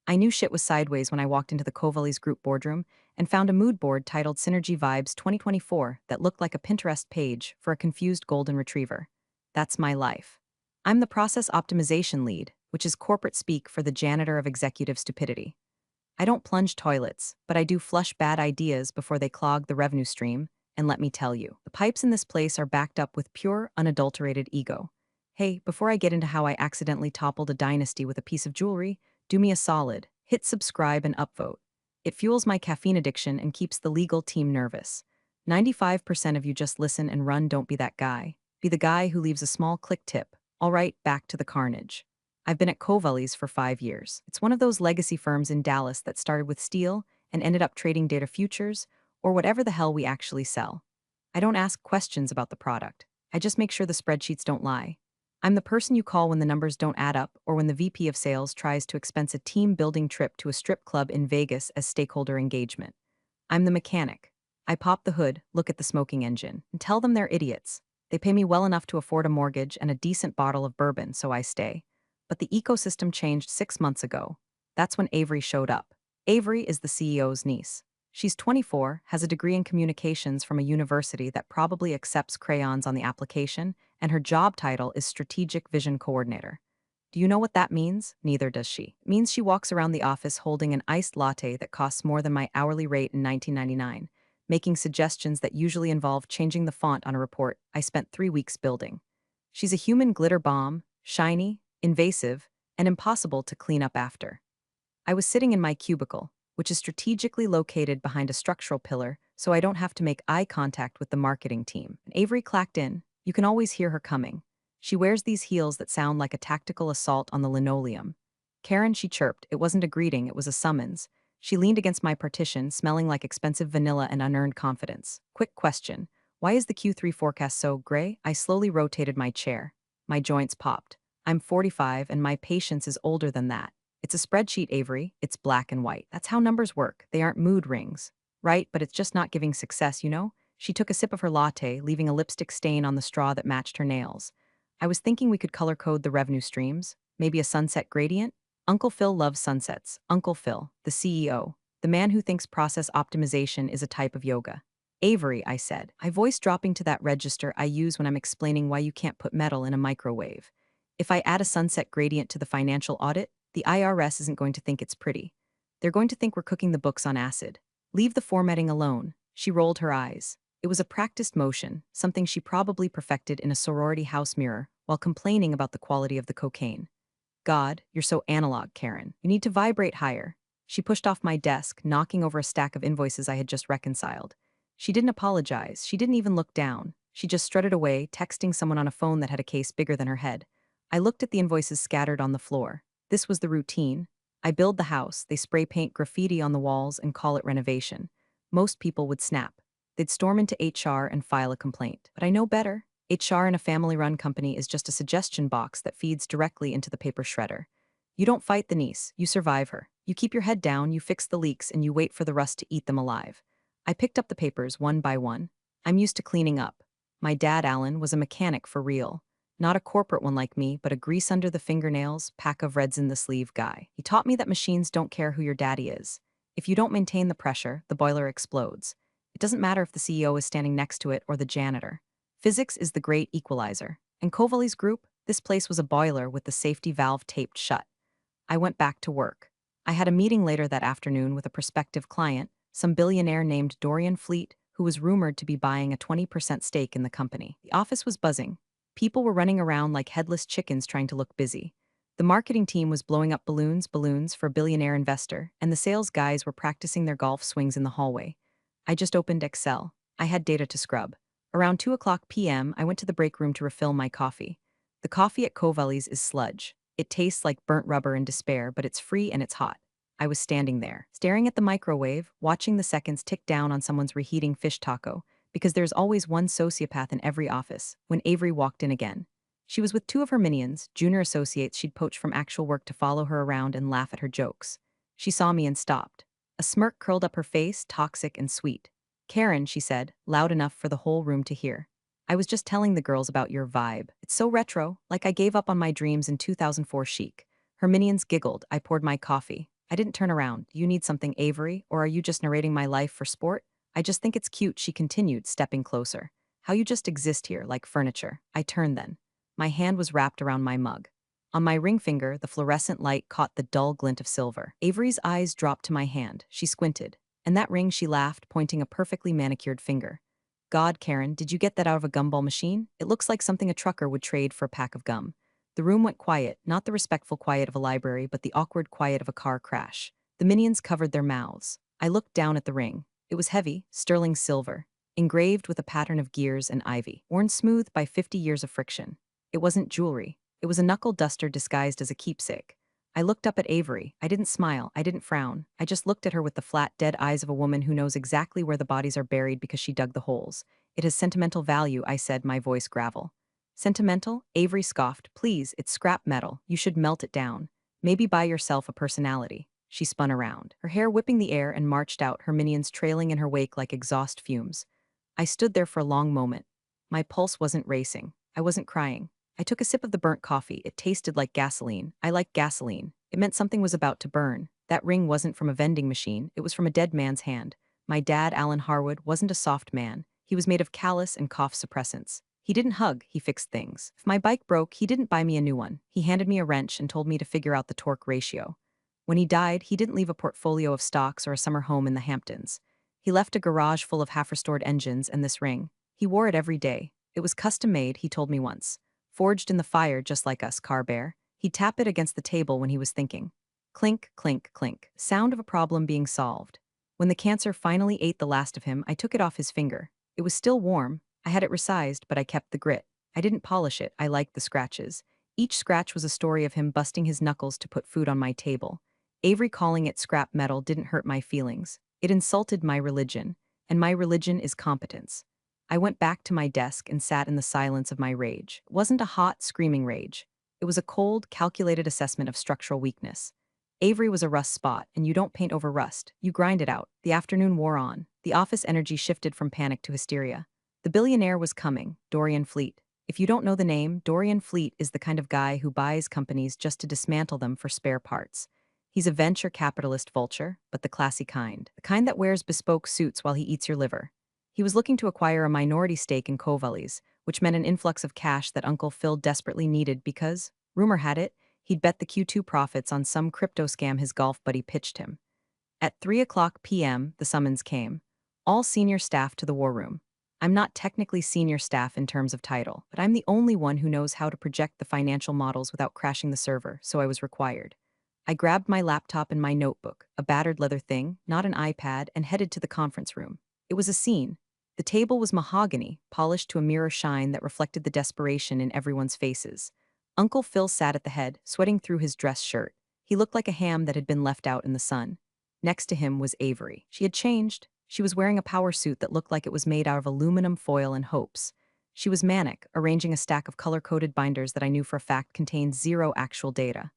I knew shit was sideways when I walked into the Kovali's group boardroom and found a mood board titled Synergy Vibes 2024 that looked like a Pinterest page for a confused golden retriever. That's my life. I'm the process optimization lead, which is corporate speak for the janitor of executive stupidity. I don't plunge toilets, but I do flush bad ideas before they clog the revenue stream, and let me tell you, the pipes in this place are backed up with pure, unadulterated ego. Hey, before I get into how I accidentally toppled a dynasty with a piece of jewelry, do me a solid, hit subscribe and upvote. It fuels my caffeine addiction and keeps the legal team nervous. 95% of you just listen and run, don't be that guy. Be the guy who leaves a small click tip. All right, back to the carnage. I've been at Kovali's for 5 years. It's one of those legacy firms in Dallas that started with steel and ended up trading data futures, or whatever the hell we actually sell. I don't ask questions about the product. I just make sure the spreadsheets don't lie. I'm the person you call when the numbers don't add up or when the VP of sales tries to expense a team-building trip to a strip club in Vegas as stakeholder engagement. I'm the mechanic. I pop the hood, look at the smoking engine, and tell them they're idiots. They pay me well enough to afford a mortgage and a decent bottle of bourbon, so I stay. But the ecosystem changed 6 months ago. That's when Avery showed up. Avery is the CEO's niece. She's 24, has a degree in communications from a university that probably accepts crayons on the application, and her job title is Strategic Vision Coordinator. Do you know what that means? Neither does she. It means she walks around the office holding an iced latte that costs more than my hourly rate in 1999, making suggestions that usually involve changing the font on a report I spent 3 weeks building. She's a human glitter bomb, shiny, invasive, and impossible to clean up after. I was sitting in my cubicle, which is strategically located behind a structural pillar so I don't have to make eye contact with the marketing team. And Avery clacked in. You can always hear her coming. She wears these heels that sound like a tactical assault on the linoleum. Karen, she chirped. It wasn't a greeting, it was a summons. She leaned against my partition, smelling like expensive vanilla and unearned confidence. Quick question. Why is the Q3 forecast so gray? I slowly rotated my chair. My joints popped. I'm 45 and my patience is older than that. It's a spreadsheet, Avery. It's black and white. That's how numbers work. They aren't mood rings. Right, but it's just not giving success, you know? She took a sip of her latte, leaving a lipstick stain on the straw that matched her nails. I was thinking we could color code the revenue streams. Maybe a sunset gradient? Uncle Phil loves sunsets. Uncle Phil, the CEO. The man who thinks process optimization is a type of yoga. Avery, I said, my voice dropping to that register I use when I'm explaining why you can't put metal in a microwave. If I add a sunset gradient to the financial audit, the IRS isn't going to think it's pretty. They're going to think we're cooking the books on acid. Leave the formatting alone. She rolled her eyes. It was a practiced motion, something she probably perfected in a sorority house mirror while complaining about the quality of the cocaine. God, you're so analog, Karen. You need to vibrate higher. She pushed off my desk, knocking over a stack of invoices I had just reconciled. She didn't apologize. She didn't even look down. She just strutted away, texting someone on a phone that had a case bigger than her head. I looked at the invoices scattered on the floor. This was the routine. I build the house, they spray paint graffiti on the walls and call it renovation. Most people would snap. They'd storm into HR and file a complaint. But I know better. HR in a family-run company is just a suggestion box that feeds directly into the paper shredder. You don't fight the niece, you survive her. You keep your head down, you fix the leaks, and you wait for the rust to eat them alive. I picked up the papers one by one. I'm used to cleaning up. My dad, Alan, was a mechanic for real. Not a corporate one like me, but a grease under the fingernails, pack of reds in the sleeve guy. He taught me that machines don't care who your daddy is. If you don't maintain the pressure, the boiler explodes. It doesn't matter if the CEO is standing next to it or the janitor. Physics is the great equalizer. In Kovali's group, this place was a boiler with the safety valve taped shut. I went back to work. I had a meeting later that afternoon with a prospective client, some billionaire named Dorian Fleet, who was rumored to be buying a 20% stake in the company. The office was buzzing. People were running around like headless chickens trying to look busy. The marketing team was blowing up balloons for a billionaire investor, and the sales guys were practicing their golf swings in the hallway. I just opened Excel. I had data to scrub. Around 2 p.m., I went to the break room to refill my coffee. The coffee at Kovali's is sludge. It tastes like burnt rubber and despair, but it's free and it's hot. I was standing there, staring at the microwave, watching the seconds tick down on someone's reheating fish taco, because there's always one sociopath in every office, when Avery walked in again. She was with two of her minions, junior associates she'd poached from actual work to follow her around and laugh at her jokes. She saw me and stopped. A smirk curled up her face, toxic and sweet. Karen, she said, loud enough for the whole room to hear. I was just telling the girls about your vibe. It's so retro, like I gave up on my dreams in 2004 chic. Her minions giggled. I poured my coffee. I didn't turn around. You need something, Avery, or are you just narrating my life for sport? I just think it's cute, she continued, stepping closer. How you just exist here, like furniture. I turned then. My hand was wrapped around my mug. On my ring finger, the fluorescent light caught the dull glint of silver. Avery's eyes dropped to my hand. She squinted. And that ring, she laughed, pointing a perfectly manicured finger. God, Karen, did you get that out of a gumball machine? It looks like something a trucker would trade for a pack of gum. The room went quiet, not the respectful quiet of a library, but the awkward quiet of a car crash. The minions covered their mouths. I looked down at the ring. It was heavy, sterling silver, engraved with a pattern of gears and ivy, worn smooth by 50 years of friction. It wasn't jewelry. It was a knuckle duster disguised as a keepsake. I looked up at Avery. I didn't smile. I didn't frown. I just looked at her with the flat, dead eyes of a woman who knows exactly where the bodies are buried because she dug the holes. It has sentimental value, I said, my voice gravel. Sentimental? Avery scoffed. Please, it's scrap metal. You should melt it down. Maybe buy yourself a personality. She spun around, her hair whipping the air, and marched out, her minions trailing in her wake like exhaust fumes. I stood there for a long moment. My pulse wasn't racing. I wasn't crying. I took a sip of the burnt coffee. It tasted like gasoline. I liked gasoline. It meant something was about to burn. That ring wasn't from a vending machine. It was from a dead man's hand. My dad, Alan Harwood, wasn't a soft man. He was made of callus and cough suppressants. He didn't hug, he fixed things. If my bike broke, he didn't buy me a new one. He handed me a wrench and told me to figure out the torque ratio. When he died, he didn't leave a portfolio of stocks or a summer home in the Hamptons. He left a garage full of half-restored engines and this ring. He wore it every day. It was custom-made, he told me once. Forged in the fire just like us, Car Bear. He'd tap it against the table when he was thinking. Clink, clink, clink. Sound of a problem being solved. When the cancer finally ate the last of him, I took it off his finger. It was still warm. I had it resized, but I kept the grit. I didn't polish it. I liked the scratches. Each scratch was a story of him busting his knuckles to put food on my table. Avery calling it scrap metal didn't hurt my feelings. It insulted my religion, and my religion is competence. I went back to my desk and sat in the silence of my rage. It wasn't a hot, screaming rage. It was a cold, calculated assessment of structural weakness. Avery was a rust spot, and you don't paint over rust. You grind it out. The afternoon wore on. The office energy shifted from panic to hysteria. The billionaire was coming, Dorian Fleet. If you don't know the name, Dorian Fleet is the kind of guy who buys companies just to dismantle them for spare parts. He's a venture capitalist vulture, but the classy kind. The kind that wears bespoke suits while he eats your liver. He was looking to acquire a minority stake in Covallies, which meant an influx of cash that Uncle Phil desperately needed because, rumor had it, he'd bet the Q2 profits on some crypto scam his golf buddy pitched him. At 3:00 p.m., the summons came. All senior staff to the war room. I'm not technically senior staff in terms of title, but I'm the only one who knows how to project the financial models without crashing the server, so I was required. I grabbed my laptop and my notebook, a battered leather thing, not an iPad, and headed to the conference room. It was a scene. The table was mahogany, polished to a mirror shine that reflected the desperation in everyone's faces. Uncle Phil sat at the head, sweating through his dress shirt. He looked like a ham that had been left out in the sun. Next to him was Avery. She had changed. She was wearing a power suit that looked like it was made out of aluminum foil and hopes. She was manic, arranging a stack of color-coded binders that I knew for a fact contained zero actual data.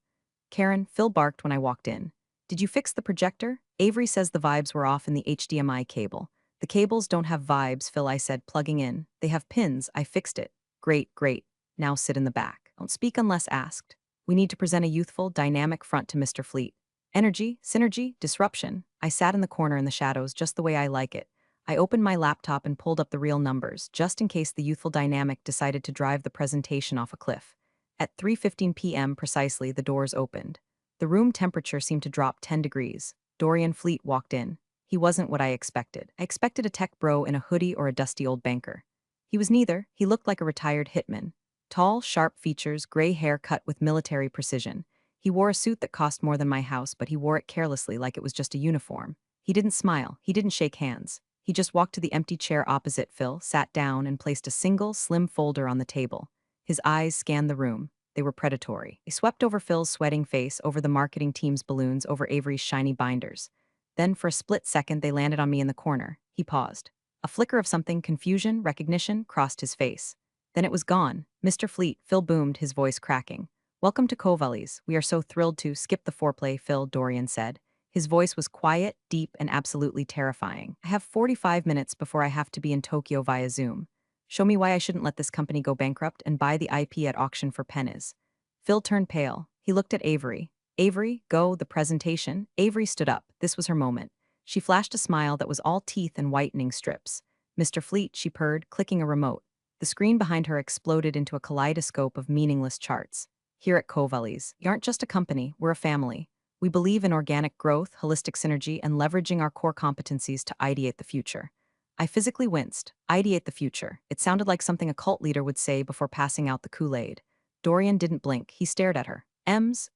Karen, Phil barked when I walked in. Did you fix the projector? Avery says the vibes were off in the HDMI cable. The cables don't have vibes, Phil, I said, plugging in. They have pins. I fixed it. Great, great. Now sit in the back. Don't speak unless asked. We need to present a youthful, dynamic front to Mr. Fleet. Energy, synergy, disruption. I sat in the corner in the shadows just the way I like it. I opened my laptop and pulled up the real numbers, just in case the youthful dynamic decided to drive the presentation off a cliff. At 3:15 p.m. precisely, the doors opened. The room temperature seemed to drop 10 degrees. Dorian Fleet walked in. He wasn't what I expected. I expected a tech bro in a hoodie or a dusty old banker. He was neither. He looked like a retired hitman. Tall, sharp features, gray hair cut with military precision. He wore a suit that cost more than my house, but he wore it carelessly like it was just a uniform. He didn't smile. He didn't shake hands. He just walked to the empty chair opposite Phil, sat down, and placed a single, slim folder on the table. His eyes scanned the room. They were predatory. They swept over Phil's sweating face, over the marketing team's balloons, over Avery's shiny binders. Then, for a split second, they landed on me in the corner. He paused. A flicker of something, confusion, recognition, crossed his face. Then it was gone. Mr. Fleet, Phil boomed, his voice cracking. Welcome to Covallies. We are so thrilled to skip the foreplay, Phil, Dorian said. His voice was quiet, deep, and absolutely terrifying. I have 45 minutes before I have to be in Tokyo via Zoom. Show me why I shouldn't let this company go bankrupt and buy the IP at auction for pennies. Phil turned pale. He looked at Avery. Avery, go, the presentation. Avery stood up. This was her moment. She flashed a smile that was all teeth and whitening strips. Mr. Fleet, she purred, clicking a remote. The screen behind her exploded into a kaleidoscope of meaningless charts. Here at Covellies, we aren't just a company, we're a family. We believe in organic growth, holistic synergy, and leveraging our core competencies to ideate the future. I physically winced. Ideate the future. It sounded like something a cult leader would say before passing out the Kool-Aid. Dorian didn't blink. He stared at her.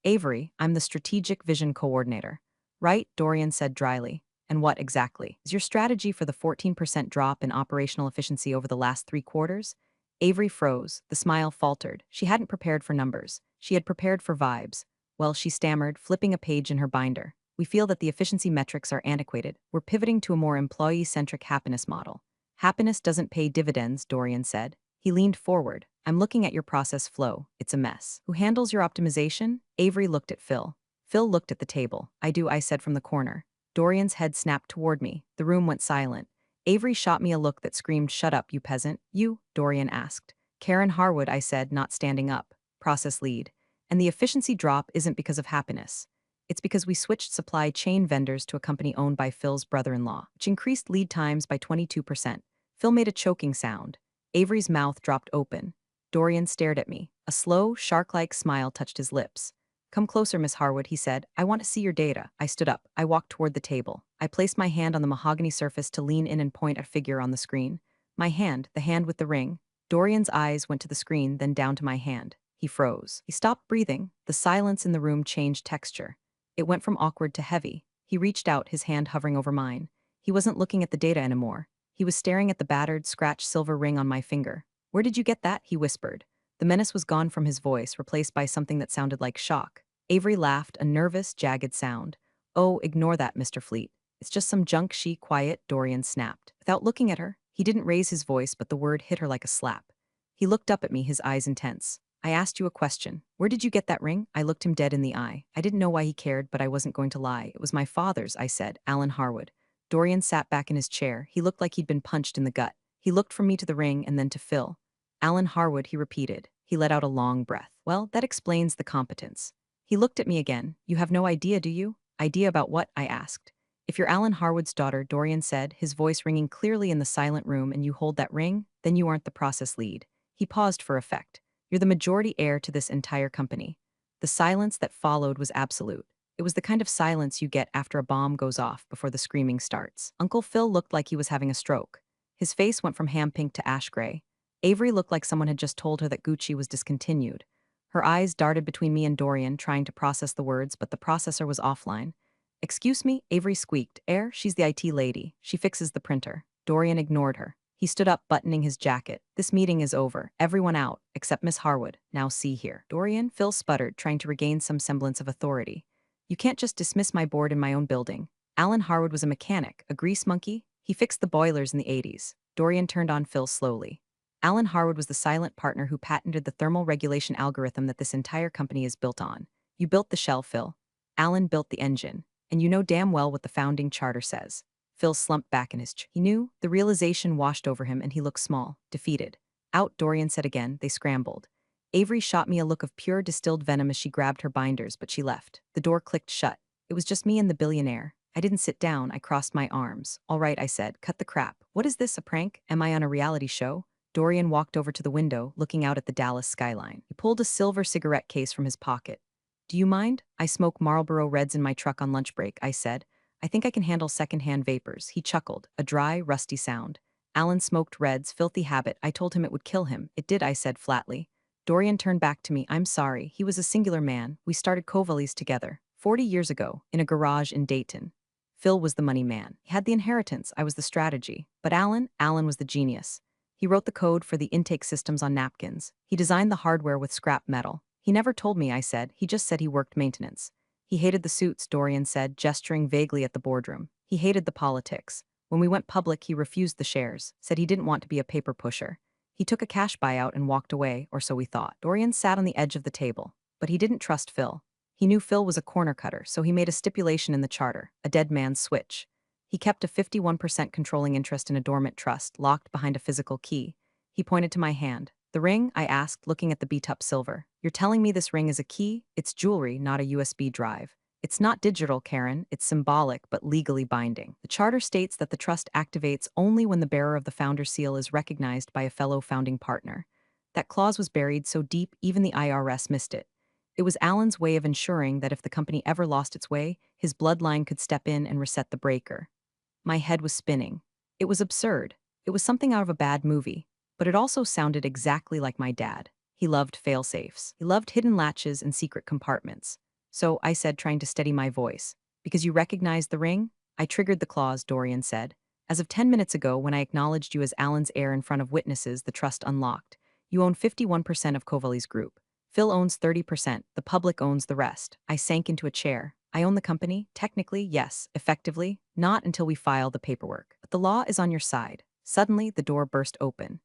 Avery, I'm the strategic vision coordinator. Right, Dorian said dryly. And what exactly is your strategy for the 14% drop in operational efficiency over the last 3 quarters? Avery froze. The smile faltered. She hadn't prepared for numbers. She had prepared for vibes. Well, she stammered, flipping a page in her binder. We feel that the efficiency metrics are antiquated. We're pivoting to a more employee-centric happiness model. Happiness doesn't pay dividends, Dorian said. He leaned forward. I'm looking at your process flow. It's a mess. Who handles your optimization? Avery looked at Phil. Phil looked at the table. I do, I said from the corner. Dorian's head snapped toward me. The room went silent. Avery shot me a look that screamed, "Shut up, you peasant." You? Dorian asked. Karen Harwood, I said, not standing up. Process lead. And the efficiency drop isn't because of happiness. It's because we switched supply chain vendors to a company owned by Phil's brother-in-law, which increased lead times by 22%. Phil made a choking sound. Avery's mouth dropped open. Dorian stared at me. A slow, shark-like smile touched his lips. Come closer, Miss Harwood, he said. I want to see your data. I stood up. I walked toward the table. I placed my hand on the mahogany surface to lean in and point at a figure on the screen. My hand, the hand with the ring. Dorian's eyes went to the screen, then down to my hand. He froze. He stopped breathing. The silence in the room changed texture. It went from awkward to heavy. He reached out, his hand hovering over mine. He wasn't looking at the data anymore. He was staring at the battered, scratched silver ring on my finger. Where did you get that? He whispered. The menace was gone from his voice, replaced by something that sounded like shock. Avery laughed, a nervous, jagged sound. Oh, ignore that, Mr. Fleet. It's just some junk quiet, Dorian snapped. Without looking at her, he didn't raise his voice, but the word hit her like a slap. He looked up at me, his eyes intense. I asked you a question. Where did you get that ring? I looked him dead in the eye. I didn't know why he cared, but I wasn't going to lie. It was my father's, I said, Alan Harwood. Dorian sat back in his chair. He looked like he'd been punched in the gut. He looked from me to the ring and then to Phil. Alan Harwood, he repeated. He let out a long breath. Well, that explains the competence. He looked at me again. You have no idea, do you? Idea about what? I asked. If you're Alan Harwood's daughter, Dorian said, his voice ringing clearly in the silent room, and you hold that ring, then you aren't the process lead. He paused for effect. You're the majority heir to this entire company. The silence that followed was absolute. It was the kind of silence you get after a bomb goes off before the screaming starts. Uncle Phil looked like he was having a stroke. His face went from ham pink to ash gray. Avery looked like someone had just told her that Gucci was discontinued. Her eyes darted between me and Dorian, trying to process the words, but the processor was offline. Excuse me, Avery squeaked. Heir, she's the IT lady. She fixes the printer. Dorian ignored her. He stood up, buttoning his jacket. This meeting is over. Everyone out, except Miss Harwood. Now see here. Dorian, Phil sputtered, trying to regain some semblance of authority. You can't just dismiss my board in my own building. Alan Harwood was a mechanic, a grease monkey. He fixed the boilers in the 80s. Dorian turned on Phil slowly. Alan Harwood was the silent partner who patented the thermal regulation algorithm that this entire company is built on. You built the shell, Phil. Alan built the engine. And you know damn well what the founding charter says. Phil slumped back in his chair. He knew. The realization washed over him and he looked small, defeated. Out, Dorian said again. They scrambled. Avery shot me a look of pure distilled venom as she grabbed her binders, but she left. The door clicked shut. It was just me and the billionaire. I didn't sit down. I crossed my arms. All right, I said. Cut the crap. What is this, a prank? Am I on a reality show? Dorian walked over to the window, looking out at the Dallas skyline. He pulled a silver cigarette case from his pocket. Do you mind? I smoke Marlboro Reds in my truck on lunch break, I said. I think I can handle secondhand vapors. He chuckled, a dry, rusty sound. Alan smoked Reds, filthy habit. I told him it would kill him. It did, I said flatly. Dorian turned back to me. I'm sorry. He was a singular man. We started Covellies together, 40 years ago, in a garage in Dayton. Phil was the money man. He had the inheritance. I was the strategy. But Alan was the genius. He wrote the code for the intake systems on napkins. He designed the hardware with scrap metal. He never told me, I said. He just said he worked maintenance. He hated the suits, Dorian said, gesturing vaguely at the boardroom. He hated the politics. When we went public, he refused the shares, said he didn't want to be a paper pusher. He took a cash buyout and walked away, or so we thought. Dorian sat on the edge of the table. But he didn't trust Phil. He knew Phil was a corner cutter, so he made a stipulation in the charter, a dead man's switch. He kept a 51% controlling interest in a dormant trust, locked behind a physical key. He pointed to my hand. The ring? I asked, looking at the beat-up silver. You're telling me this ring is a key? It's jewelry, not a USB drive. It's not digital, Karen. It's symbolic, but legally binding. The charter states that the trust activates only when the bearer of the founder seal is recognized by a fellow founding partner. That clause was buried so deep even the IRS missed it. It was Alan's way of ensuring that if the company ever lost its way, his bloodline could step in and reset the breaker. My head was spinning. It was absurd. It was something out of a bad movie. But it also sounded exactly like my dad. He loved fail-safes. He loved hidden latches and secret compartments. So I said, trying to steady my voice, "Because you recognized the ring?" "I triggered the clause," Dorian said. "As of 10 minutes ago, when I acknowledged you as Alan's heir in front of witnesses, the trust unlocked. You own 51% of Kovali's group. Phil owns 30%, the public owns the rest." I sank into a chair. "I own the company? Technically, yes. Effectively, not until we file the paperwork. But the law is on your side." Suddenly, the door burst open.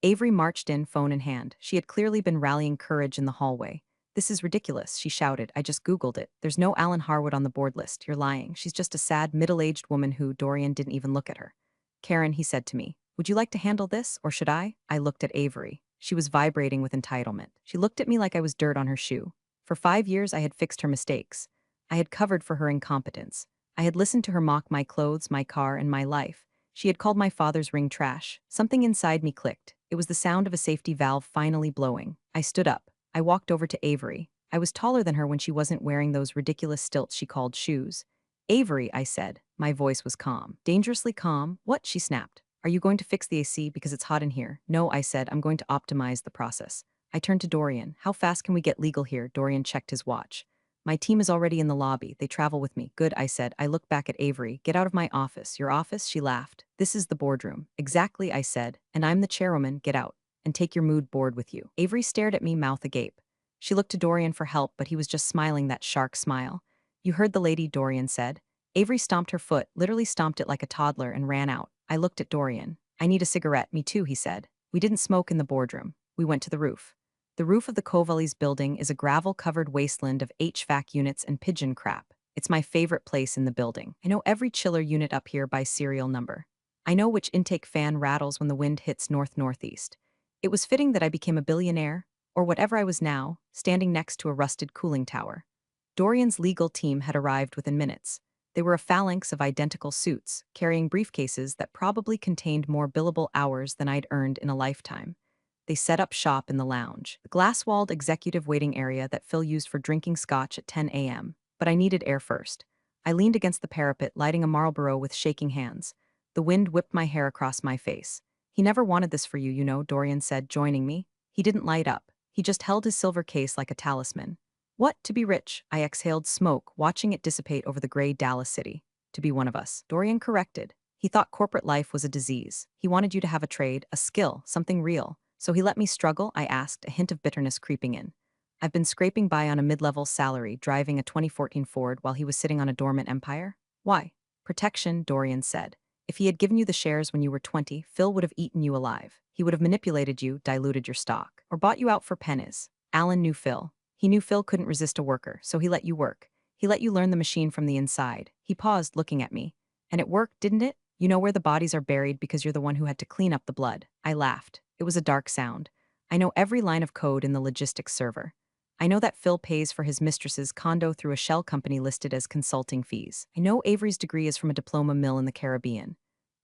Avery marched in, phone in hand. She had clearly been rallying courage in the hallway. "This is ridiculous," she shouted. "I just Googled it. There's no Alan Harwood on the board list. You're lying. She's just a sad, middle-aged woman who..." Dorian didn't even look at her. "Karen," he said to me, "would you like to handle this, or should I?" I looked at Avery. She was vibrating with entitlement. She looked at me like I was dirt on her shoe. For 5 years, I had fixed her mistakes. I had covered for her incompetence. I had listened to her mock my clothes, my car, and my life. She had called my father's ring trash. Something inside me clicked. It was the sound of a safety valve finally blowing. I stood up. I walked over to Avery. I was taller than her when she wasn't wearing those ridiculous stilts she called shoes. "Avery," I said. My voice was calm. Dangerously calm. "What?" she snapped. "Are you going to fix the AC because it's hot in here?" "No," I said. "I'm going to optimize the process." I turned to Dorian. "How fast can we get legal here?" Dorian checked his watch. "My team is already in the lobby. They travel with me." "Good," I said. I looked back at Avery. "Get out of my office." "Your office?" She laughed. "This is the boardroom." "Exactly," I said. "And I'm the chairwoman. Get out. And take your mood board with you." Avery stared at me, mouth agape. She looked to Dorian for help, but he was just smiling that shark smile. "You heard the lady," Dorian said. Avery stomped her foot, literally stomped it like a toddler, and ran out. I looked at Dorian. "I need a cigarette." "Me too," he said. We didn't smoke in the boardroom. We went to the roof. The roof of the Kovali's building is a gravel-covered wasteland of HVAC units and pigeon crap. It's my favorite place in the building. I know every chiller unit up here by serial number. I know which intake fan rattles when the wind hits north-northeast. It was fitting that I became a billionaire, or whatever I was now, standing next to a rusted cooling tower. Dorian's legal team had arrived within minutes. They were a phalanx of identical suits, carrying briefcases that probably contained more billable hours than I'd earned in a lifetime. They set up shop in the lounge, the glass-walled executive waiting area that Phil used for drinking scotch at 10 a.m. But I needed air first. I leaned against the parapet, lighting a Marlboro with shaking hands. The wind whipped my hair across my face. "He never wanted this for you, you know," Dorian said, joining me. He didn't light up. He just held his silver case like a talisman. "What? To be rich?" I exhaled smoke, watching it dissipate over the gray Dallas city. "To be one of us," Dorian corrected. "He thought corporate life was a disease. He wanted you to have a trade, a skill, something real. So he let me struggle?" I asked, a hint of bitterness creeping in. "I've been scraping by on a mid-level salary, driving a 2014 Ford while he was sitting on a dormant empire." "Why?" "Protection," Dorian said. "If he had given you the shares when you were 20, Phil would have eaten you alive. He would have manipulated you, diluted your stock, or bought you out for pennies." Alan knew Phil. He knew Phil couldn't resist a worker, so he let you work. He let you learn the machine from the inside. He paused, looking at me. "And it worked, didn't it? You know where the bodies are buried because you're the one who had to clean up the blood." I laughed. It was a dark sound. "I know every line of code in the logistics server. I know that Phil pays for his mistress's condo through a shell company listed as consulting fees. I know Avery's degree is from a diploma mill in the Caribbean."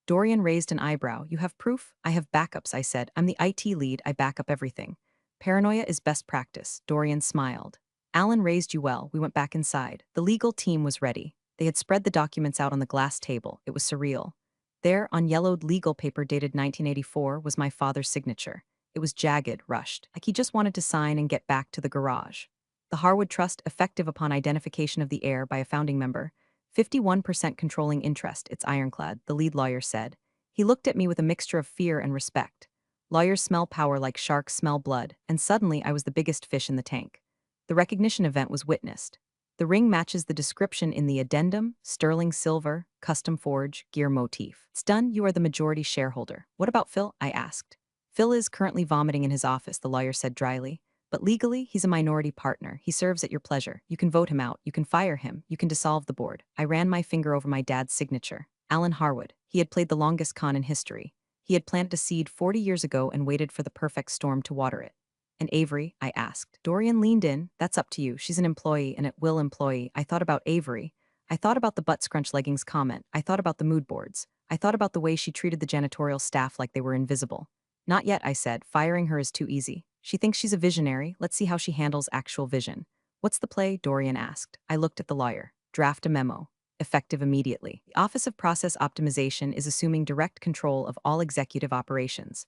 Dorian raised an eyebrow. "You have proof?" "I have backups," I said. "I'm the IT lead. I back up everything." "Paranoia is best practice." Dorian smiled. "Alan raised you well." We went back inside. The legal team was ready. They had spread the documents out on the glass table. It was surreal. There, on yellowed legal paper dated 1984, was my father's signature. It was jagged, rushed, like he just wanted to sign and get back to the garage. "The Harwood Trust, effective upon identification of the heir by a founding member. 51% controlling interest, it's ironclad," the lead lawyer said. He looked at me with a mixture of fear and respect. Lawyers smell power like sharks smell blood, and suddenly I was the biggest fish in the tank. The recognition event was witnessed. The ring matches the description in the addendum: sterling silver, custom forge, gear motif. "It's done. You are the majority shareholder." "What about Phil?" I asked. "Phil is currently vomiting in his office," the lawyer said dryly. "But legally, he's a minority partner. He serves at your pleasure. You can vote him out. You can fire him. You can dissolve the board." I ran my finger over my dad's signature. Alan Harwood. He had played the longest con in history. He had planted a seed 40 years ago and waited for the perfect storm to water it. And Avery, I asked. Dorian leaned in. That's up to you. She's an employee, an at-will employee. I thought about Avery. I thought about the butt scrunch leggings comment. I thought about the mood boards. I thought about the way she treated the janitorial staff like they were invisible. Not yet, I said. Firing her is too easy. She thinks she's a visionary. Let's see how she handles actual vision. What's the play? Dorian asked. I looked at the lawyer. Draft a memo. Effective immediately. The Office of Process Optimization is assuming direct control of all executive operations.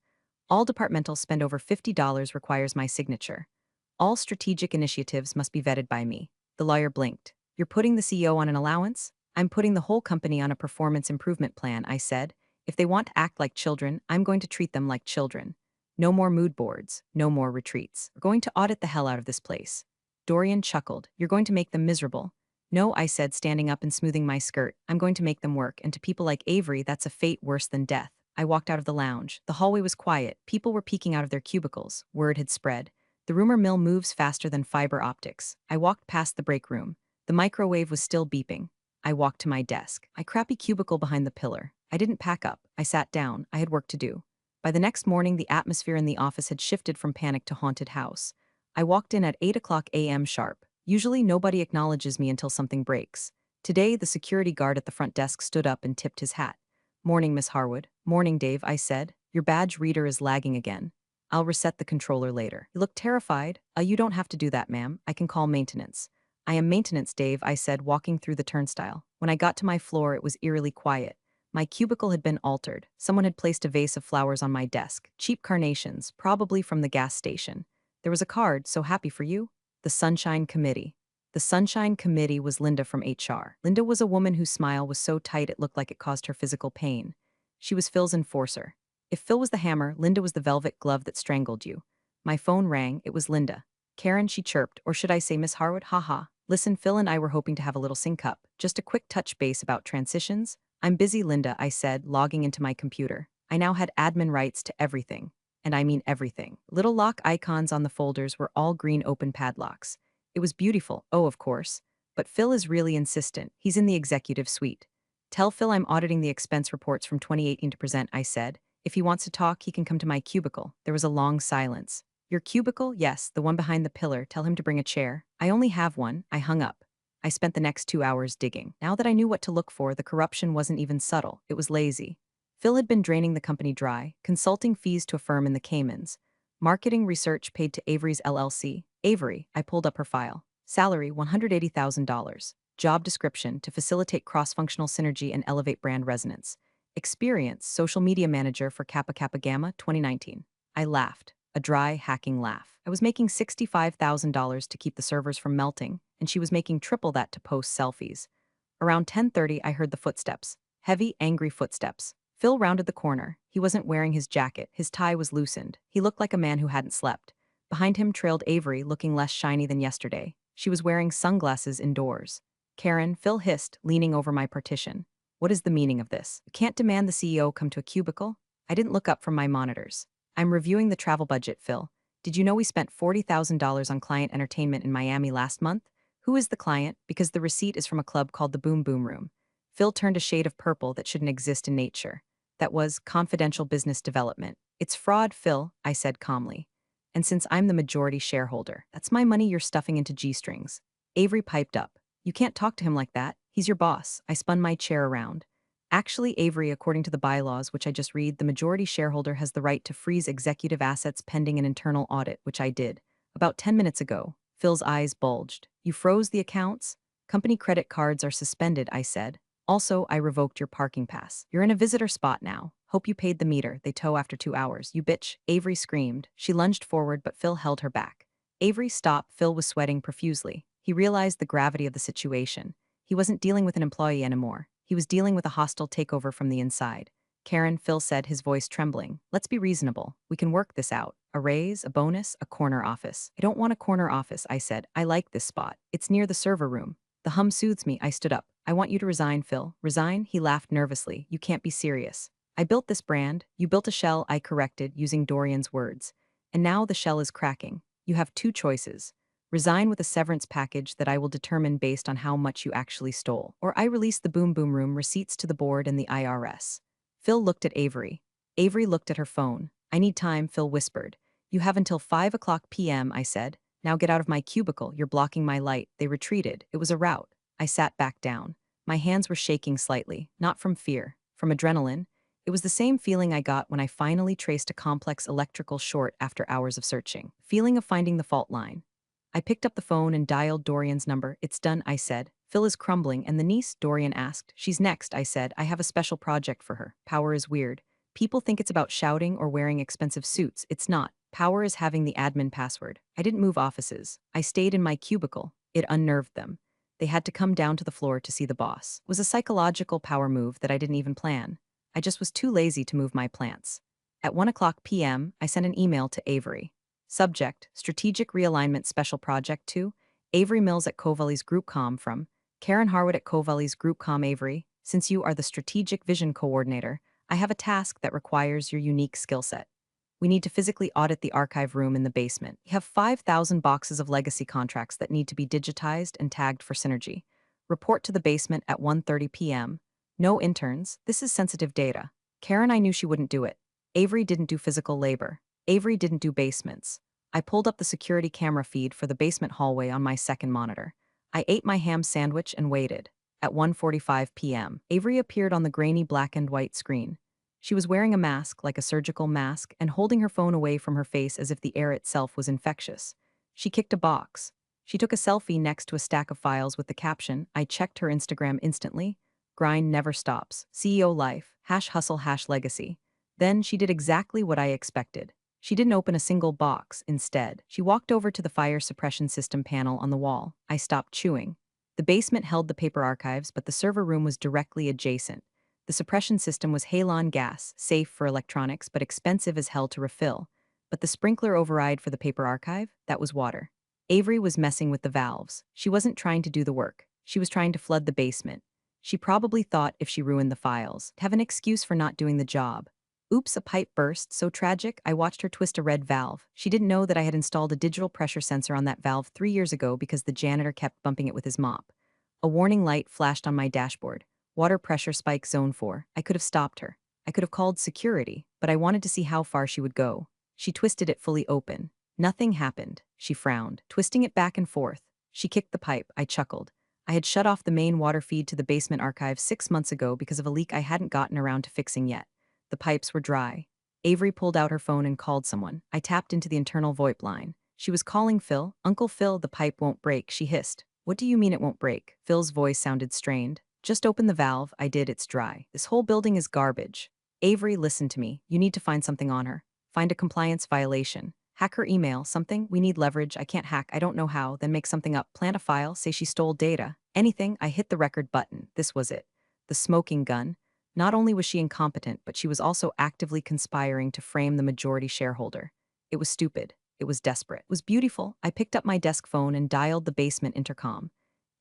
All departmental spend over $50 requires my signature. All strategic initiatives must be vetted by me. The lawyer blinked. You're putting the CEO on an allowance? I'm putting the whole company on a performance improvement plan, I said. If they want to act like children, I'm going to treat them like children. No more mood boards, no more retreats. We're going to audit the hell out of this place. Dorian chuckled. You're going to make them miserable. No, I said, standing up and smoothing my skirt. I'm going to make them work, and to people like Avery, that's a fate worse than death. I walked out of the lounge. The hallway was quiet. People were peeking out of their cubicles. Word had spread. The rumor mill moves faster than fiber optics. I walked past the break room. The microwave was still beeping. I walked to my desk. My crappy cubicle behind the pillar. I didn't pack up. I sat down. I had work to do. By the next morning, the atmosphere in the office had shifted from panic to haunted house. I walked in at 8 a.m. sharp. Usually nobody acknowledges me until something breaks. Today, the security guard at the front desk stood up and tipped his hat. Morning, Miss Harwood. Morning, Dave, I said. Your badge reader is lagging again. I'll reset the controller later. He looked terrified. You don't have to do that, ma'am. I can call maintenance. I am maintenance, Dave, I said, walking through the turnstile. When I got to my floor, it was eerily quiet. My cubicle had been altered. Someone had placed a vase of flowers on my desk. Cheap carnations, probably from the gas station. There was a card, so happy for you. The Sunshine Committee. The Sunshine Committee was Linda from HR. Linda was a woman whose smile was so tight it looked like it caused her physical pain. She was Phil's enforcer. If Phil was the hammer, Linda was the velvet glove that strangled you. My phone rang. It was Linda. Karen, she chirped, or should I say Miss Harwood? Haha. Listen, Phil and I were hoping to have a little sync-up. Just a quick touch base about transitions. I'm busy, Linda, I said, logging into my computer. I now had admin rights to everything. And I mean everything. Little lock icons on the folders were all green open padlocks. It was beautiful, oh, of course. But Phil is really insistent. He's in the executive suite. Tell Phil I'm auditing the expense reports from 2018 to present, I said. If he wants to talk, he can come to my cubicle. There was a long silence. Your cubicle? Yes, the one behind the pillar. Tell him to bring a chair. I only have one. I hung up. I spent the next 2 hours digging. Now that I knew what to look for, the corruption wasn't even subtle. It was lazy. Phil had been draining the company dry, consulting fees to a firm in the Caymans. Marketing research paid to Avery's LLC. Avery, I pulled up her file. Salary, $180,000. Job description, to facilitate cross-functional synergy and elevate brand resonance. Experience, social media manager for Kappa Kappa Gamma, 2019. I laughed. A dry, hacking laugh. I was making $65,000 to keep the servers from melting, and she was making triple that to post selfies. Around 10:30, I heard the footsteps. Heavy, angry footsteps. Phil rounded the corner. He wasn't wearing his jacket. His tie was loosened. He looked like a man who hadn't slept. Behind him trailed Avery, looking less shiny than yesterday. She was wearing sunglasses indoors. Karen, Phil hissed, leaning over my partition. What is the meaning of this? You can't demand the CEO come to a cubicle? I didn't look up from my monitors. I'm reviewing the travel budget, Phil. Did you know we spent $40,000 on client entertainment in Miami last month? Who is the client? Because the receipt is from a club called the Boom Boom Room. Phil turned a shade of purple that shouldn't exist in nature. That was confidential business development. It's fraud, Phil, I said calmly. And since I'm the majority shareholder, that's my money you're stuffing into G-strings. Avery piped up. You can't talk to him like that. He's your boss. I spun my chair around. Actually, Avery, according to the bylaws, which I just read, the majority shareholder has the right to freeze executive assets pending an internal audit, which I did. About 10 minutes ago, Phil's eyes bulged. You froze the accounts? Company credit cards are suspended, I said. Also, I revoked your parking pass. You're in a visitor spot now. Hope you paid the meter. They tow after 2 hours. You bitch. Avery screamed. She lunged forward, but Phil held her back. Avery stopped. Phil was sweating profusely. He realized the gravity of the situation. He wasn't dealing with an employee anymore. He was dealing with a hostile takeover from the inside. Karen, Phil said, his voice trembling. Let's be reasonable. We can work this out. A raise, a bonus, a corner office. I don't want a corner office, I said. I like this spot. It's near the server room. The hum soothes me. I stood up. I want you to resign, Phil. Resign? He laughed nervously. You can't be serious. I built this brand. You built a shell, I corrected, using Dorian's words. And now the shell is cracking. You have 2 choices. Resign with a severance package that I will determine based on how much you actually stole. Or I release the Boom Boom Room receipts to the board and the IRS. Phil looked at Avery. Avery looked at her phone. I need time, Phil whispered. You have until 5 o'clock p.m., I said. Now get out of my cubicle, you're blocking my light. They retreated. It was a rout. I sat back down. My hands were shaking slightly, not from fear, from adrenaline. It was the same feeling I got when I finally traced a complex electrical short after hours of searching. Feeling of finding the fault line. I picked up the phone and dialed Dorian's number. It's done, I said. Phil is crumbling, and the niece, Dorian asked. She's next, I said. I have a special project for her. Power is weird. People think it's about shouting or wearing expensive suits. It's not. Power is having the admin password. I didn't move offices. I stayed in my cubicle. It unnerved them. They had to come down to the floor to see the boss. It was a psychological power move that I didn't even plan. I just was too lazy to move my plants. At 1 o'clock p.m., I sent an email to Avery. Subject, Strategic Realignment Special Project 2, Avery Mills at Covelli's Group Com from Karen Harwood at Covelli's Group Com. Avery, since you are the Strategic Vision Coordinator, I have a task that requires your unique skill set. We need to physically audit the archive room in the basement. We have 5,000 boxes of legacy contracts that need to be digitized and tagged for synergy. Report to the basement at 1:30 p.m. No interns. This is sensitive data. Karen, I knew she wouldn't do it. Avery didn't do physical labor. Avery didn't do basements. I pulled up the security camera feed for the basement hallway on my second monitor. I ate my ham sandwich and waited. At 1:45 p.m., Avery appeared on the grainy black and white screen. She was wearing a mask, like a surgical mask, and holding her phone away from her face as if the air itself was infectious. She kicked a box. She took a selfie next to a stack of files with the caption, I checked her Instagram instantly. Grind never stops. CEO life, #hustle #legacy. Then she did exactly what I expected. She didn't open a single box. Instead, she walked over to the fire suppression system panel on the wall. I stopped chewing. The basement held the paper archives, but the server room was directly adjacent. The suppression system was halon gas, safe for electronics, but expensive as hell to refill. But the sprinkler override for the paper archive? That was water. Avery was messing with the valves. She wasn't trying to do the work. She was trying to flood the basement. She probably thought if she ruined the files, to have an excuse for not doing the job. Oops, a pipe burst, so tragic, I watched her twist a red valve. She didn't know that I had installed a digital pressure sensor on that valve 3 years ago because the janitor kept bumping it with his mop. A warning light flashed on my dashboard. Water pressure spike zone 4. I could have stopped her. I could have called security, but I wanted to see how far she would go. She twisted it fully open. Nothing happened. She frowned, twisting it back and forth. She kicked the pipe. I chuckled. I had shut off the main water feed to the basement archive 6 months ago because of a leak I hadn't gotten around to fixing yet. The pipes were dry. Avery pulled out her phone and called someone. I tapped into the internal VoIP line. She was calling Phil. Uncle Phil, the pipe won't break, she hissed. What do you mean it won't break? Phil's voice sounded strained. Just open the valve. I did, it's dry. This whole building is garbage. Avery, listen to me. You need to find something on her. Find a compliance violation. Hack her email, something. We need leverage. I can't hack. I don't know how. Then make something up. Plant a file. Say she stole data. Anything. I hit the record button. This was it. The smoking gun. Not only was she incompetent, but she was also actively conspiring to frame the majority shareholder. It was stupid. It was desperate. It was beautiful. I picked up my desk phone and dialed the basement intercom.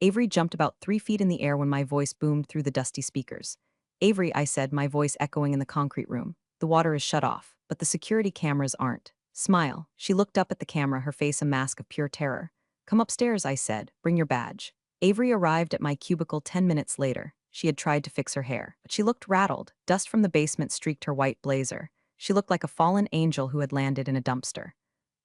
Avery jumped about 3 feet in the air when my voice boomed through the dusty speakers. Avery, I said, my voice echoing in the concrete room. The water is shut off, but the security cameras aren't. Smile. She looked up at the camera, her face a mask of pure terror. Come upstairs, I said. Bring your badge. Avery arrived at my cubicle 10 minutes later. She had tried to fix her hair, but she looked rattled. Dust from the basement streaked her white blazer. She looked like a fallen angel who had landed in a dumpster.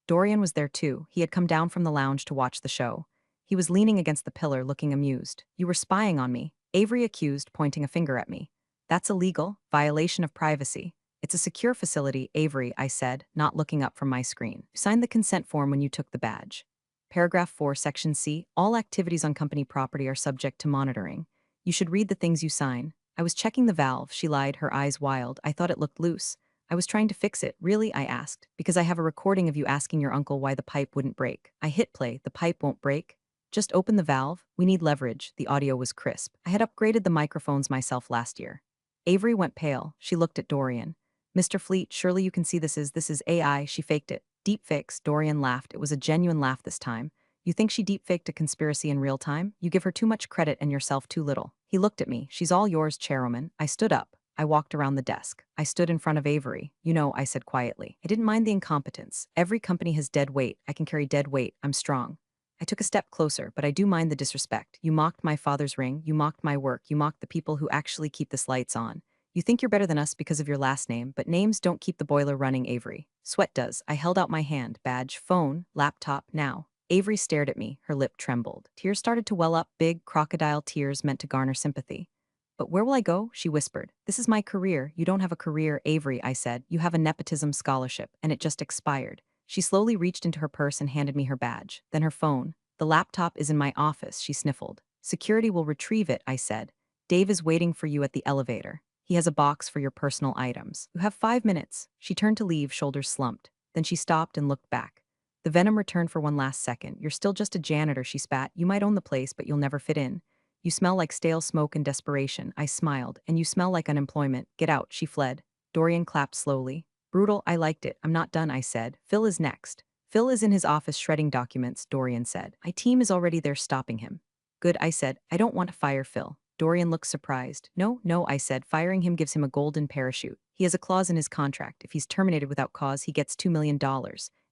Dorian was there too. He had come down from the lounge to watch the show. He was leaning against the pillar, looking amused. You were spying on me, Avery accused, pointing a finger at me. That's illegal, violation of privacy. It's a secure facility, Avery, I said, not looking up from my screen. You signed the consent form when you took the badge. Paragraph 4, Section C, all activities on company property are subject to monitoring. You should read the things you sign. I was checking the valve, she lied, her eyes wild. I thought it looked loose. I was trying to fix it. Really? I asked. Because I have a recording of you asking your uncle why the pipe wouldn't break. I hit play. The pipe won't break? Just open the valve. We need leverage. The audio was crisp. I had upgraded the microphones myself last year. Avery went pale. She looked at Dorian. Mr. Fleet, surely you can see this is AI. She faked it. Deep fakes. Dorian laughed. It was a genuine laugh this time. You think she deep-faked a conspiracy in real time? You give her too much credit and yourself too little. He looked at me. She's all yours, chairwoman. I stood up. I walked around the desk. I stood in front of Avery. You know, I said quietly. I didn't mind the incompetence. Every company has dead weight. I can carry dead weight. I'm strong. I took a step closer, but I do mind the disrespect. You mocked my father's ring. You mocked my work. You mocked the people who actually keep this lights on. You think you're better than us because of your last name, but names don't keep the boiler running, Avery. Sweat does. I held out my hand, badge, phone, laptop, now. Avery stared at me, her lip trembled. Tears started to well up, big, crocodile tears meant to garner sympathy. But where will I go? She whispered. This is my career. You don't have a career, Avery, I said. You have a nepotism scholarship, and it just expired. She slowly reached into her purse and handed me her badge, then her phone. The laptop is in my office, she sniffled. Security will retrieve it, I said. Dave is waiting for you at the elevator. He has a box for your personal items. You have 5 minutes. She turned to leave, shoulders slumped. Then she stopped and looked back. The venom returned for one last second. You're still just a janitor, she spat. You might own the place, but you'll never fit in. You smell like stale smoke and desperation. I smiled. And you smell like unemployment. Get out, she fled. Dorian clapped slowly. Brutal, I liked it. I'm not done, I said. Phil is next. Phil is in his office shredding documents, Dorian said. My team is already there stopping him. Good, I said. I don't want to fire Phil. Dorian looked surprised. No, no, I said. Firing him gives him a golden parachute. He has a clause in his contract. If he's terminated without cause, he gets $2 million.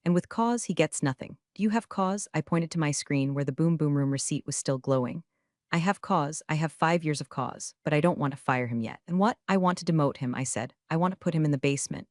And with cause, he gets nothing. Do you have cause? I pointed to my screen where the boom boom room receipt was still glowing. I have cause. I have 5 years of cause. But I don't want to fire him yet. And what? I want to demote him, I said. I want to put him in the basement.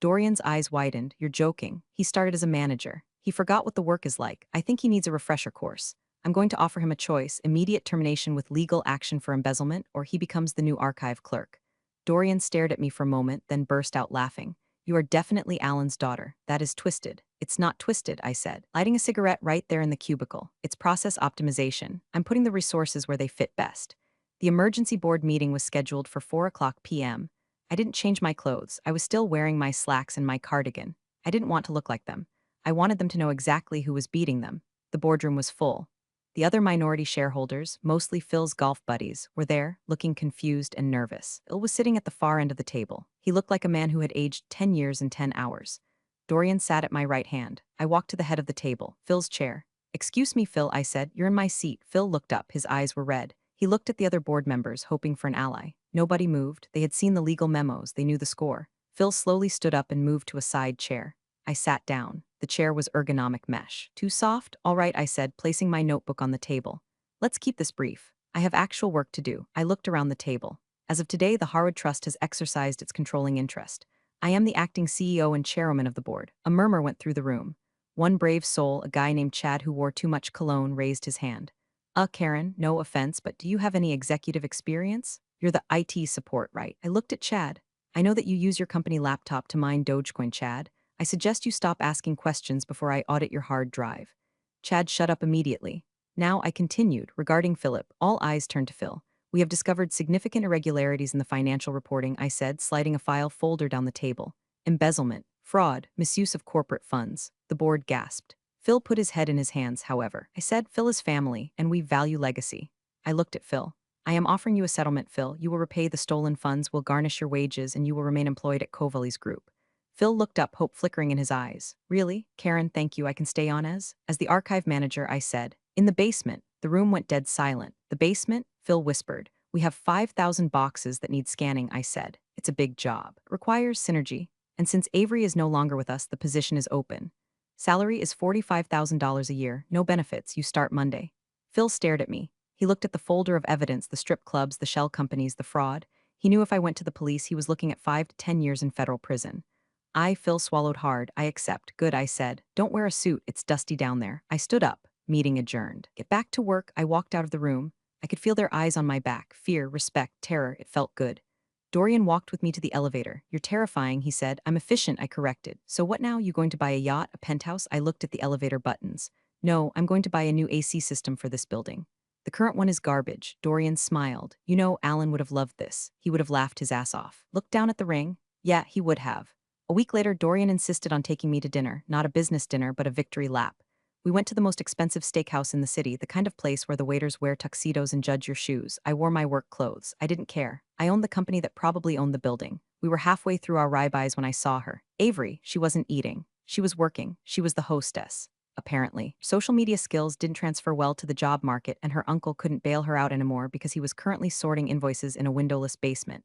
Dorian's eyes widened. You're joking. He started as a manager. He forgot what the work is like. I think he needs a refresher course. I'm going to offer him a choice, immediate termination with legal action for embezzlement, or he becomes the new archive clerk. Dorian stared at me for a moment, then burst out laughing. You are definitely Alan's daughter. That is twisted. It's not twisted, I said, lighting a cigarette right there in the cubicle. It's process optimization. I'm putting the resources where they fit best. The emergency board meeting was scheduled for 4 p.m. I didn't change my clothes. I was still wearing my slacks and my cardigan. I didn't want to look like them. I wanted them to know exactly who was beating them. The boardroom was full. The other minority shareholders, mostly Phil's golf buddies, were there, looking confused and nervous. Phil was sitting at the far end of the table. He looked like a man who had aged 10 years in 10 hours. Dorian sat at my right hand. I walked to the head of the table, Phil's chair. Excuse me, Phil, I said. You're in my seat. Phil looked up. His eyes were red. He looked at the other board members, hoping for an ally. Nobody moved. They had seen the legal memos. They knew the score. Phil slowly stood up and moved to a side chair. I sat down. The chair was ergonomic mesh. Too soft? All right, I said, placing my notebook on the table. Let's keep this brief. I have actual work to do. I looked around the table. As of today, the Harwood Trust has exercised its controlling interest. I am the acting CEO and chairwoman of the board. A murmur went through the room. One brave soul, a guy named Chad who wore too much cologne, raised his hand. Karen, no offense, but do you have any executive experience? You're the IT support, right? I looked at Chad. I know that you use your company laptop to mine Dogecoin, Chad. I suggest you stop asking questions before I audit your hard drive. Chad shut up immediately. Now I continued, regarding Philip. All eyes turned to Phil. We have discovered significant irregularities in the financial reporting, I said, sliding a file folder down the table. Embezzlement, fraud, misuse of corporate funds. The board gasped. Phil put his head in his hands, however. I said, Phil is family, and we value legacy. I looked at Phil. I am offering you a settlement, Phil. You will repay the stolen funds, will garnish your wages, and you will remain employed at Covelli's group. Phil looked up, hope flickering in his eyes. Really? Karen, thank you, I can stay on as? As the archive manager, I said. In the basement. The room went dead silent. The basement? Phil whispered. We have 5,000 boxes that need scanning, I said. It's a big job. It requires synergy. And since Avery is no longer with us, the position is open. Salary is $45,000 a year, no benefits, you start Monday. Phil stared at me. He looked at the folder of evidence, the strip clubs, the shell companies, the fraud. He knew if I went to the police, he was looking at 5 to 10 years in federal prison. Phil swallowed hard. I accept. Good, I said. Don't wear a suit, it's dusty down there. I stood up. Meeting adjourned. Get back to work. I walked out of the room. I could feel their eyes on my back. Fear, respect, terror. It felt good. Dorian walked with me to the elevator. You're terrifying, he said. I'm efficient, I corrected. So what now? You going to buy a yacht, a penthouse? I looked at the elevator buttons. No, I'm going to buy a new AC system for this building. The current one is garbage. Dorian smiled. You know, Alan would have loved this. He would have laughed his ass off. Looked down at the ring. Yeah, he would have. A week later, Dorian insisted on taking me to dinner. Not a business dinner, but a victory lap. We went to the most expensive steakhouse in the city, the kind of place where the waiters wear tuxedos and judge your shoes. I wore my work clothes. I didn't care. I owned the company that probably owned the building. We were halfway through our ribeyes when I saw her. Avery, she wasn't eating. She was working. She was the hostess. Apparently, social media skills didn't transfer well to the job market, and her uncle couldn't bail her out anymore because he was currently sorting invoices in a windowless basement.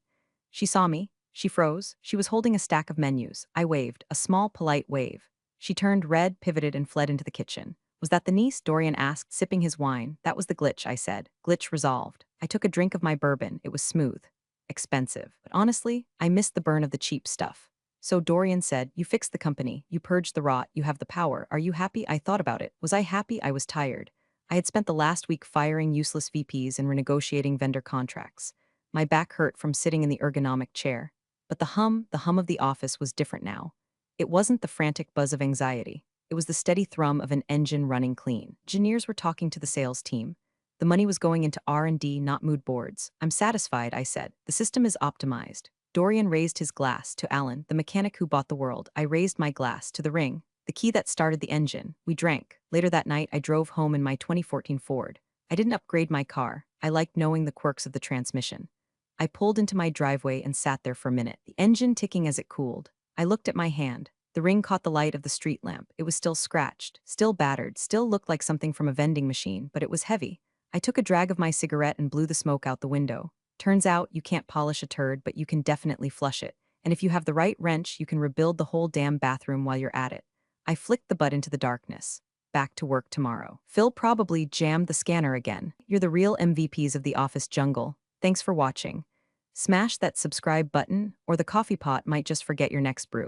She saw me. She froze. She was holding a stack of menus. I waved, a small, polite wave. She turned red, pivoted, and fled into the kitchen. Was that the niece? Dorian asked, sipping his wine. That was the glitch, I said. Glitch resolved. I took a drink of my bourbon. It was smooth. expensive. But honestly, I missed the burn of the cheap stuff. So Dorian said, "You fixed the company, you purged the rot, you have the power. Are you happy?" I thought about it. Was I happy? I was tired. I had spent the last week firing useless VPs and renegotiating vendor contracts. My back hurt from sitting in the ergonomic chair. But the hum of the office was different now. It wasn't the frantic buzz of anxiety. It was the steady thrum of an engine running clean. Engineers were talking to the sales team. The money was going into R&D, not mood boards. "I'm satisfied," I said. "The system is optimized." Dorian raised his glass to Alan, the mechanic who bought the world. I raised my glass to the ring, the key that started the engine. We drank. Later that night, I drove home in my 2014 Ford. I didn't upgrade my car. I liked knowing the quirks of the transmission. I pulled into my driveway and sat there for a minute, the engine ticking as it cooled. I looked at my hand. The ring caught the light of the street lamp. It was still scratched, still battered, still looked like something from a vending machine, but it was heavy. I took a drag of my cigarette and blew the smoke out the window. Turns out, you can't polish a turd, but you can definitely flush it. And if you have the right wrench, you can rebuild the whole damn bathroom while you're at it. I flicked the butt into the darkness. Back to work tomorrow. Phil probably jammed the scanner again. You're the real MVPs of the office jungle. Thanks for watching. Smash that subscribe button, or the coffee pot might just forget your next brew.